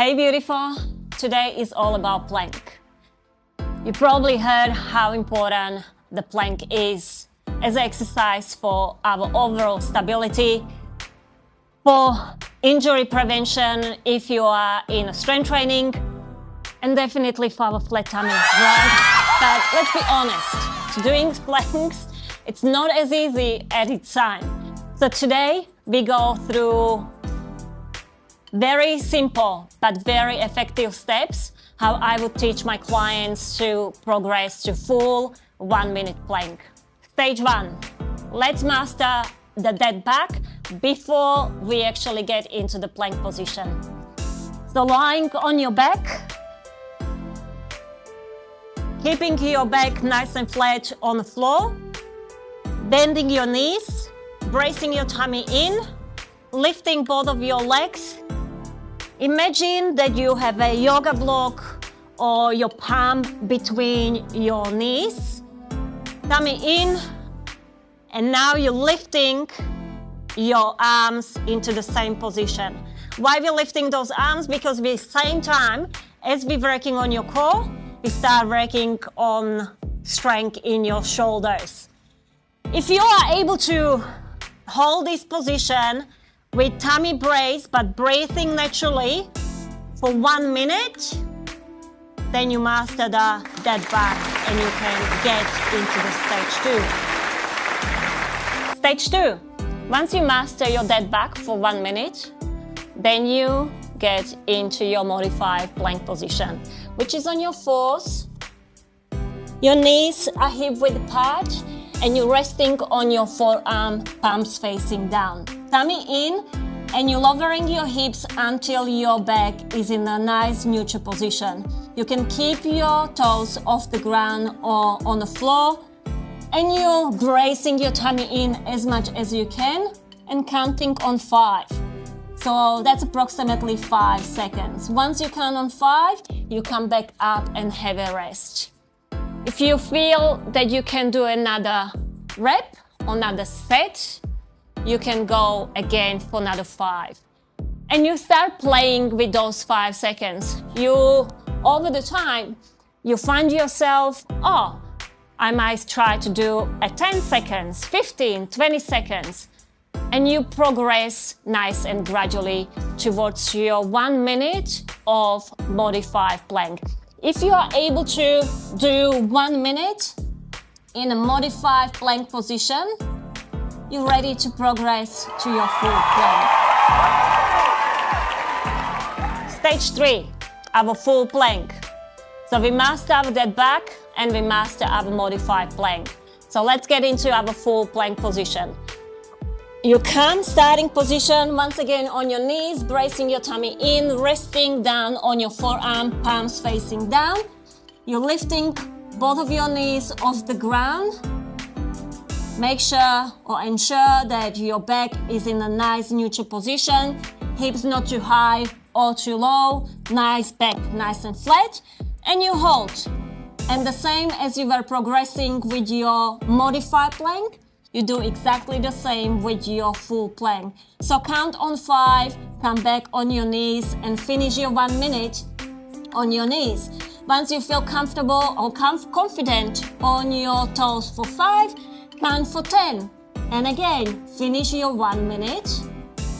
Hey beautiful, today is all about plank. You probably heard how important the plank is as an exercise for our overall stability, for injury prevention if you are in a strength training, and definitely for our flat tummy, right? But let's be honest, doing planks, it's not as easy as it sounds. So today we go through very simple but very effective steps how I would teach my clients to progress to full 1 minute plank. Stage 1, let's master the dead back before we actually get into the plank position. So lying on your back, keeping your back nice and flat on the floor, bending your knees, bracing your tummy in, lifting both of your legs. Imagine that you have a yoga block or your palm between your knees, tummy in, and now you're lifting your arms into the same position. Why we're lifting those arms? Because at the same time, as we're working on your core, we start working on strength in your shoulders. If you are able to hold this position with tummy brace but breathing naturally for 1 minute, then you master the dead back and you can get into the stage 2. Stage 2, once you master your dead back for 1 minute, then you get into your modified plank position, which is on your fours. Your knees are hip width apart and you're resting on your forearm, palms facing down. Tummy in, and you're lowering your hips until your back is in a nice neutral position. You can keep your toes off the ground or on the floor, and you're bracing your tummy in as much as you can and counting on 5. So that's approximately 5 seconds. Once you count on 5, you come back up and have a rest. If you feel that you can do another rep, another set, you can go again for another 5. And you start playing with those 5 seconds. Over the time, you find yourself, I might try to do a 10 seconds, 15, 20 seconds. And you progress nice and gradually towards your 1 minute of modified plank. If you are able to do 1 minute in a modified plank position, you're ready to progress to your full plank. Stage 3, our full plank. So we master our dead back and we master our modified plank. So let's get into our full plank position. You come, starting position, once again on your knees, bracing your tummy in, resting down on your forearm, palms facing down. You're lifting both of your knees off the ground. Make sure or ensure that your back is in a nice neutral position, hips not too high or too low, nice back, nice and flat, and you hold. And the same as you were progressing with your modified plank, you do exactly the same with your full plank. So count on 5, come back on your knees and finish your 1 minute on your knees. Once you feel comfortable or confident on your toes for 5, count for 10. And again, finish your 1 minute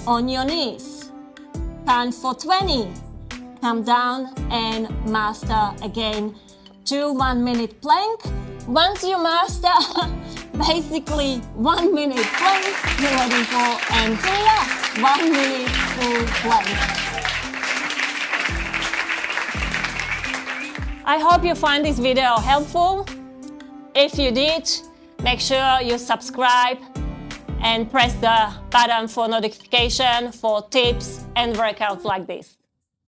on your knees. Count for 20. Come down and master again to 1 minute plank. Once you master basically 1 minute plank, you're ready for and 1 minute full plank. I hope you find this video helpful. If you did, make sure you subscribe and press the button for notification for tips and workouts like this.